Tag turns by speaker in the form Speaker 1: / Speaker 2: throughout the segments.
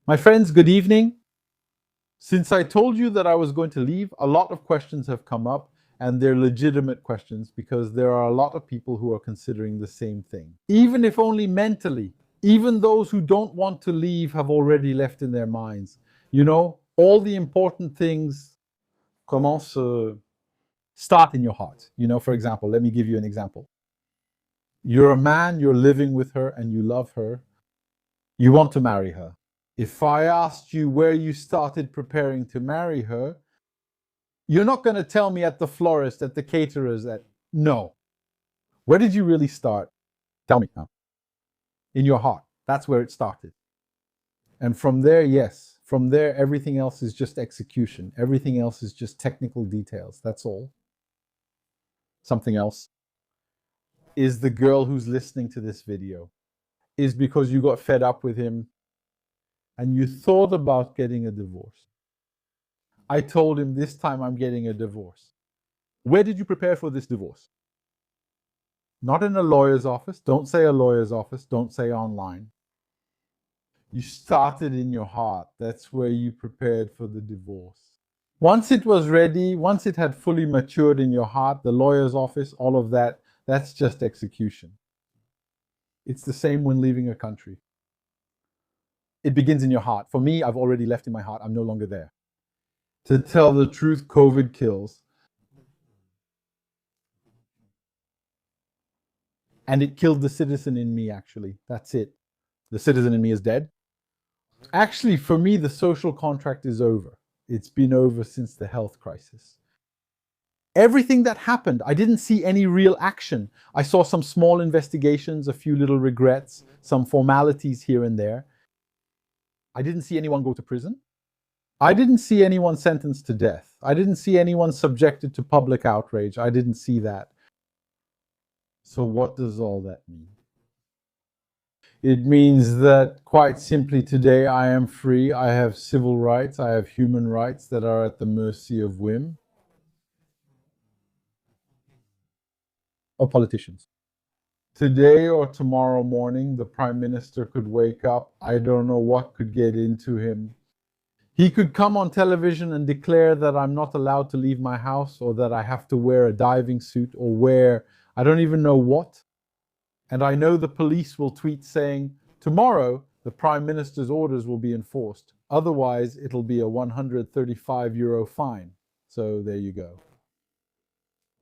Speaker 1: My friends, good evening. Since I told you that I was going to leave, a lot of questions have come up, and they're legitimate questions because there are a lot of people who are considering the same thing. Even if only mentally, even those who don't want to leave have already left in their minds. You know, all the important things start in your heart. You know, for example, let me give you an example. You're a man, you're living with her, and you love her. You want to marry her. If I asked you where you started preparing to marry her, you're not going to tell me at the florist, at the caterers, that no. Where did you really start? Tell me now. In your heart. That's where it started. And from there, yes, from there, everything else is just execution. Everything else is just technical details. That's all. Something else is the girl who's listening to this video is because you got fed up with him and you thought about getting a divorce. I told him this time I'm getting a divorce. Where did you prepare for this divorce? Not in a lawyer's office. Don't say a lawyer's office. Don't say online. You started in your heart. That's where you prepared for the divorce. Once it was ready, once it had fully matured in your heart, the lawyer's office, all of that, that's just execution. It's the same when leaving a country. It begins in your heart. For me, I've already left in my heart. I'm no longer there. To tell the truth, COVID kills. And it killed the citizen in me, actually. That's it. The citizen in me is dead. Actually, for me, the social contract is over. It's been over since the health crisis. Everything that happened, I didn't see any real action. I saw some small investigations, a few little regrets, some formalities here and there. I didn't see anyone go to prison. I didn't see anyone sentenced to death. I didn't see anyone subjected to public outrage. I didn't see that. So what does all that mean? It means that quite simply today I am free. I have civil rights. I have human rights that are at the mercy of whim of politicians. Today or tomorrow morning, the Prime Minister could wake up. I don't know what could get into him. He could come on television and declare that I'm not allowed to leave my house or that I have to wear a diving suit or wear I don't even know what. And I know the police will tweet saying, tomorrow the Prime Minister's orders will be enforced. Otherwise, it'll be a €135 fine. So there you go.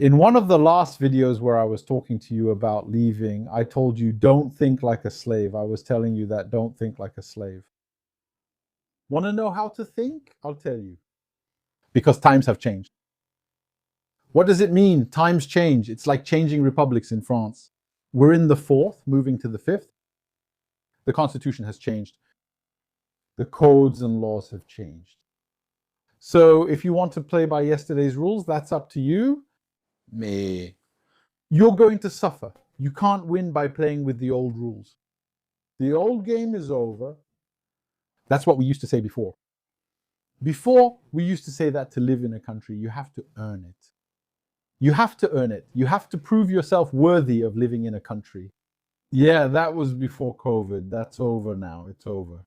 Speaker 1: In one of the last videos where I was talking to you about leaving, I told you, don't think like a slave. I was telling you that, don't think like a slave. Want to know how to think? I'll tell you. Because times have changed. What does it mean? Times change. It's like changing republics in France. We're in the fourth, moving to the fifth. The constitution has changed. The codes and laws have changed. So if you want to play by yesterday's rules, that's up to you. Me. You're going to suffer. You can't win by playing with the old rules. The old game is over. That's what we used to say before. Before, we used to say that to live in a country, you have to earn it. You have to earn it. You have to prove yourself worthy of living in a country. Yeah, that was before COVID. That's over now. It's over.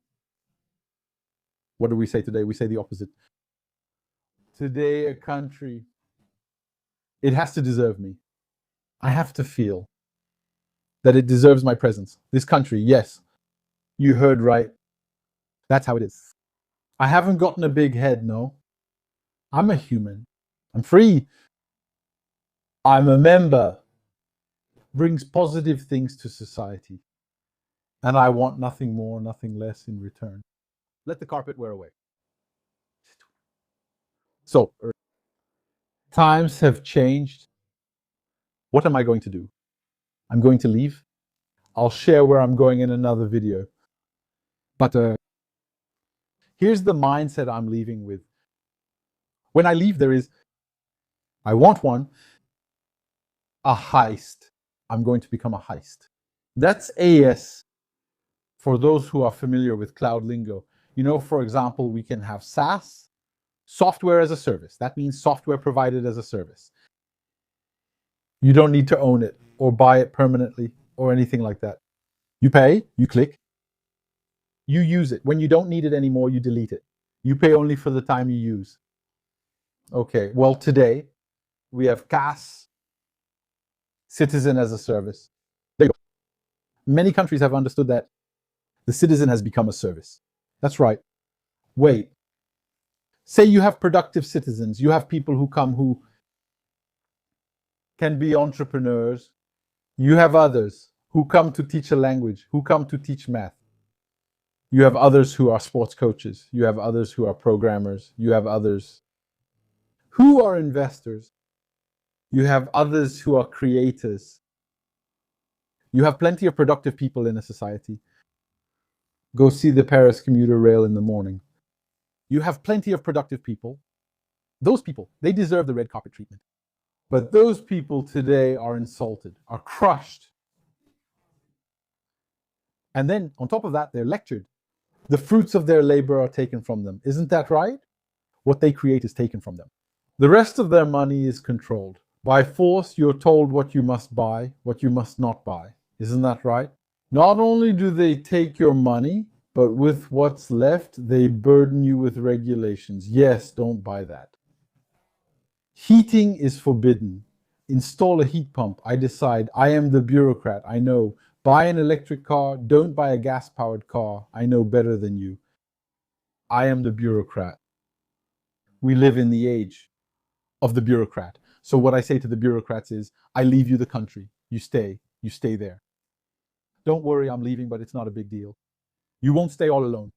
Speaker 1: What do we say today? We say the opposite. Today, a country, it has to deserve me. I have to feel that it deserves my presence. This country, yes, you heard right. That's how it is. I haven't gotten a big head, no. I'm a human. I'm free. I'm a member. Brings positive things to society. And I want nothing more, nothing less in return. Let the carpet wear away. So, times have changed. What am I going to do? I'm going to leave. I'll share where I'm going in another video. But here's the mindset I'm leaving with. When I leave, I want one, a heist. I'm going to become a heist. That's AS for those who are familiar with cloud lingo. You know, for example, we can have SaaS, software as a service. That means software provided as a service. You don't need to own it or buy it permanently or anything like that. You pay, you click, You use it. When you don't need it anymore, you delete it. You pay only for the time you use. Okay, well, today we have CAS, Citizen as a Service. There you go. Many countries have understood that the citizen has become a service. That's right. Wait. Say you have productive citizens. You have people who come who can be entrepreneurs. You have others who come to teach a language, who come to teach math. You have others who are sports coaches. You have others who are programmers. You have others who are investors. You have others who are creators. You have plenty of productive people in a society. Go see the Paris commuter rail in the morning. You have plenty of productive people. Those people, they deserve the red carpet treatment. But those people today are insulted, are crushed. And then on top of that, they're lectured. The fruits of their labor are taken from them. Isn't that right? What they create is taken from them. The rest of their money is controlled. By force, you're told what you must buy, what you must not buy. Isn't that right? Not only do they take your money, but with what's left, they burden you with regulations. Yes, don't buy that. Heating is forbidden. Install a heat pump. I decide. I am the bureaucrat. I know. Buy an electric car. Don't buy a gas-powered car. I know better than you. I am the bureaucrat. We live in the age of the bureaucrat. So what I say to the bureaucrats is, I leave you the country. You stay there. Don't worry, I'm leaving, but it's not a big deal. You won't stay all alone.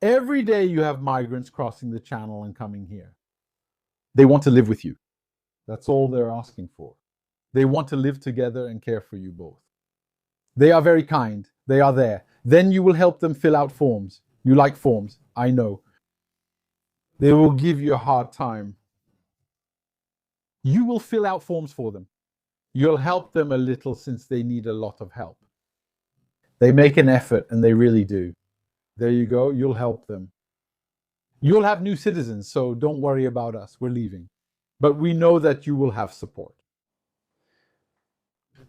Speaker 1: Every day you have migrants crossing the channel and coming here. They want to live with you. That's all they're asking for. They want to live together and care for you both. They are very kind. They are there. Then you will help them fill out forms. You like forms, I know. They will give you a hard time. You will fill out forms for them. You'll help them a little since they need a lot of help. They make an effort, and they really do. There you go. You'll help them. You'll have new citizens, so don't worry about us. We're leaving. But we know that you will have support.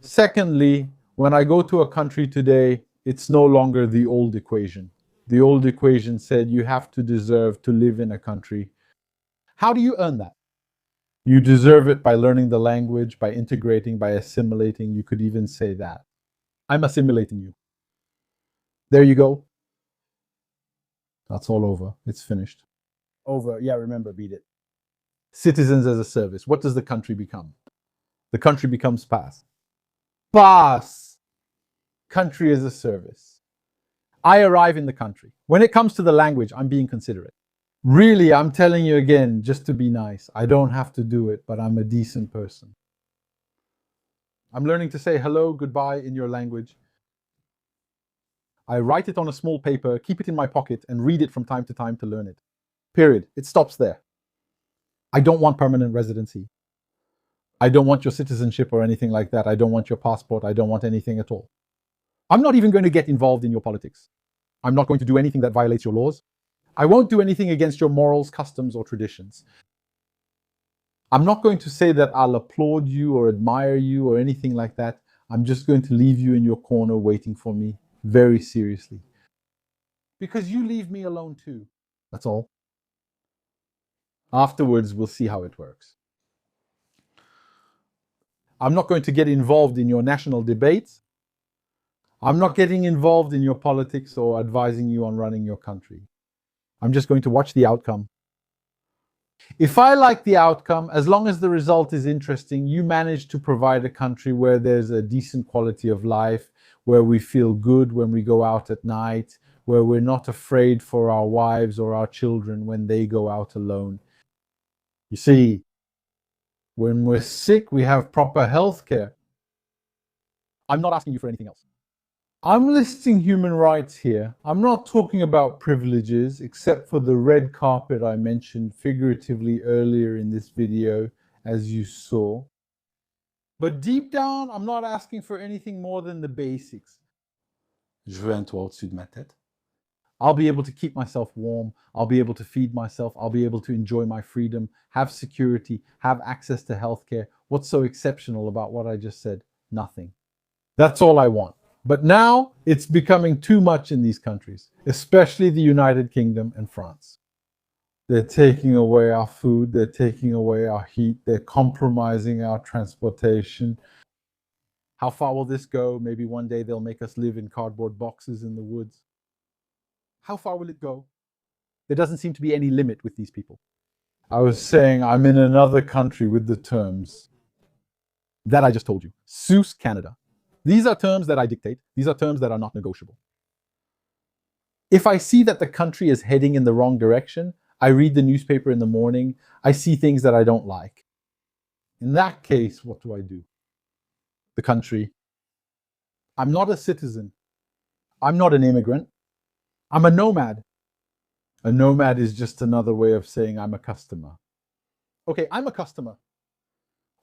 Speaker 1: Secondly, when I go to a country today, it's no longer the old equation. The old equation said you have to deserve to live in a country. How do you earn that? You deserve it by learning the language, by integrating, by assimilating. You could even say that. I'm assimilating you. There you go. That's all over. It's finished. Over. Yeah, remember, beat it. Citizens as a service. What does the country become? The country becomes PAS. PAS. Country as a service. I arrive in the country. When it comes to the language, I'm being considerate. Really, I'm telling you again, just to be nice. I don't have to do it, but I'm a decent person. I'm learning to say hello, goodbye in your language. I write it on a small paper, keep it in my pocket, and read it from time to time to learn it. Period. It stops there. I don't want permanent residency. I don't want your citizenship or anything like that. I don't want your passport. I don't want anything at all. I'm not even going to get involved in your politics. I'm not going to do anything that violates your laws. I won't do anything against your morals, customs, or traditions. I'm not going to say that I'll applaud you or admire you or anything like that. I'm just going to leave you in your corner waiting for me, very seriously. Because you leave me alone too. That's all. Afterwards, we'll see how it works. I'm not going to get involved in your national debates. I'm not getting involved in your politics or advising you on running your country. I'm just going to watch the outcome. If I like the outcome, as long as the result is interesting, you manage to provide a country where there's a decent quality of life, where we feel good when we go out at night, where we're not afraid for our wives or our children when they go out alone. You see, when we're sick, we have proper health care. I'm not asking you for anything else. I'm listing human rights here. I'm not talking about privileges, except for the red carpet I mentioned figuratively earlier in this video, as you saw. But deep down, I'm not asking for anything more than the basics. Je veux un toit au-dessus de ma tête. I'll be able to keep myself warm. I'll be able to feed myself. I'll be able to enjoy my freedom, have security, have access to healthcare. What's so exceptional about what I just said? Nothing. That's all I want. But now it's becoming too much in these countries, especially the United Kingdom and France. They're taking away our food, they're taking away our heat, they're compromising our transportation. How far will this go? Maybe one day they'll make us live in cardboard boxes in the woods. How far will it go? There doesn't seem to be any limit with these people. I was saying I'm in another country with the terms that I just told you. Seuss Canada. These are terms that I dictate. These are terms that are not negotiable. If I see that the country is heading in the wrong direction, I read the newspaper in the morning, I see things that I don't like. In that case, what do? The country. I'm not a citizen. I'm not an immigrant. I'm a nomad. A nomad is just another way of saying I'm a customer. Okay, I'm a customer.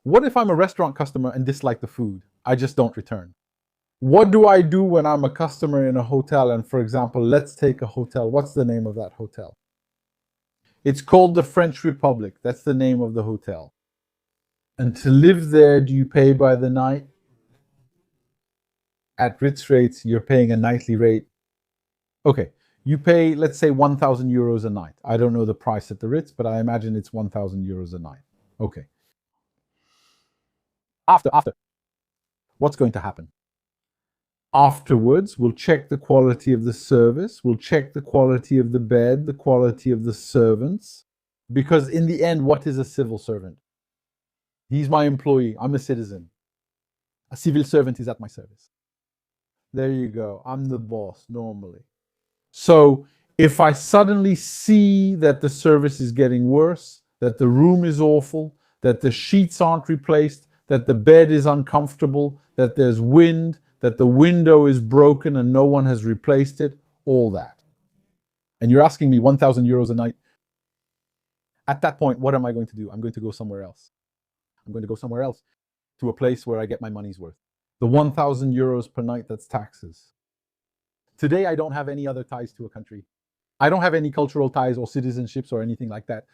Speaker 1: What if I'm a restaurant customer and dislike the food? I just don't return. What do I do when I'm a customer in a hotel? And for example, let's take a hotel. What's the name of that hotel? It's called the French Republic. That's the name of the hotel. And to live there, do you pay by the night? At Ritz rates, you're paying a nightly rate. Okay, you pay, let's say, 1,000 euros a night. I don't know the price at the Ritz, but I imagine it's 1,000 euros a night. Okay. After, what's going to happen? Afterwards, we'll check the quality of the service, we'll check the quality of the bed, the quality of the servants. Because in the end, what is a civil servant? He's my employee, I'm a citizen. A civil servant is at my service. There you go, I'm the boss normally. So if I suddenly see that the service is getting worse, that the room is awful, that the sheets aren't replaced, that the bed is uncomfortable, that there's wind, that the window is broken and no one has replaced it, all that. And you're asking me 1,000 euros a night. At that point, what am I going to do? I'm going to go somewhere else. I'm going to go somewhere else, to a place where I get my money's worth. The 1,000 euros per night, that's taxes. Today, I don't have any other ties to a country. I don't have any cultural ties or citizenships or anything like that.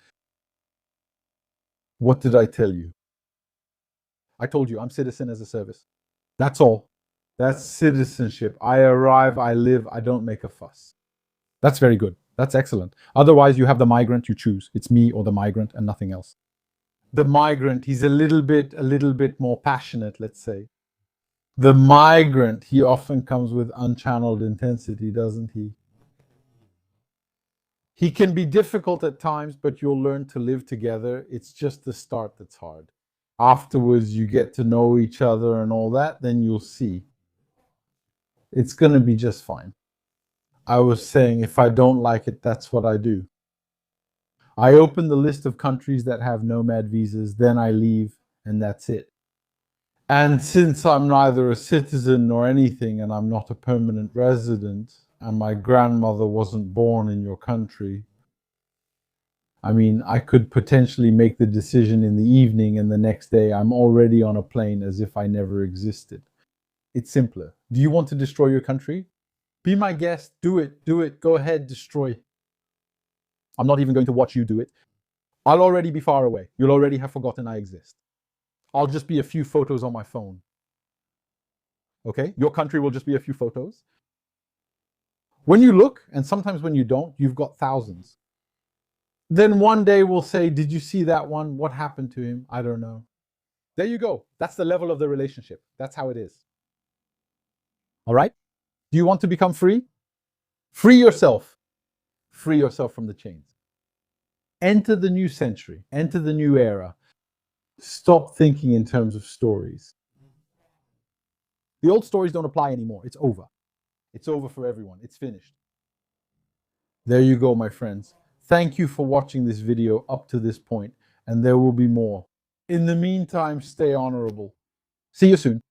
Speaker 1: What did I tell you? I told you, I'm citizen as a service. That's all. That's citizenship. I arrive, I live, I don't make a fuss. That's very good. That's excellent. Otherwise, you have the migrant, you choose. It's me or the migrant and nothing else. The migrant, he's a little bit more passionate, let's say. The migrant, he often comes with unchanneled intensity, doesn't he? He can be difficult at times, but you'll learn to live together. It's just the start that's hard. Afterwards, you get to know each other and all that, then you'll see. It's going to be just fine. I was saying, if I don't like it, that's what I do. I open the list of countries that have nomad visas, then I leave, and that's it. And since I'm neither a citizen nor anything, and I'm not a permanent resident, and my grandmother wasn't born in your country, I mean, I could potentially make the decision in the evening, and the next day I'm already on a plane as if I never existed. It's simpler. Do you want to destroy your country? Be my guest. Do it. Do it. Go ahead. Destroy. I'm not even going to watch you do it. I'll already be far away. You'll already have forgotten I exist. I'll just be a few photos on my phone. Okay? Your country will just be a few photos. When you look, and sometimes when you don't, you've got thousands. Then one day we'll say, did you see that one? What happened to him? I don't know. There you go. That's the level of the relationship. That's how it is. All right? Do you want to become free? Free yourself. Free yourself from the chains. Enter the new century. Enter the new era. Stop thinking in terms of stories. The old stories don't apply anymore. It's over. It's over for everyone. It's finished. There you go, my friends. Thank you for watching this video up to this point, and there will be more. In the meantime, stay honorable. See you soon.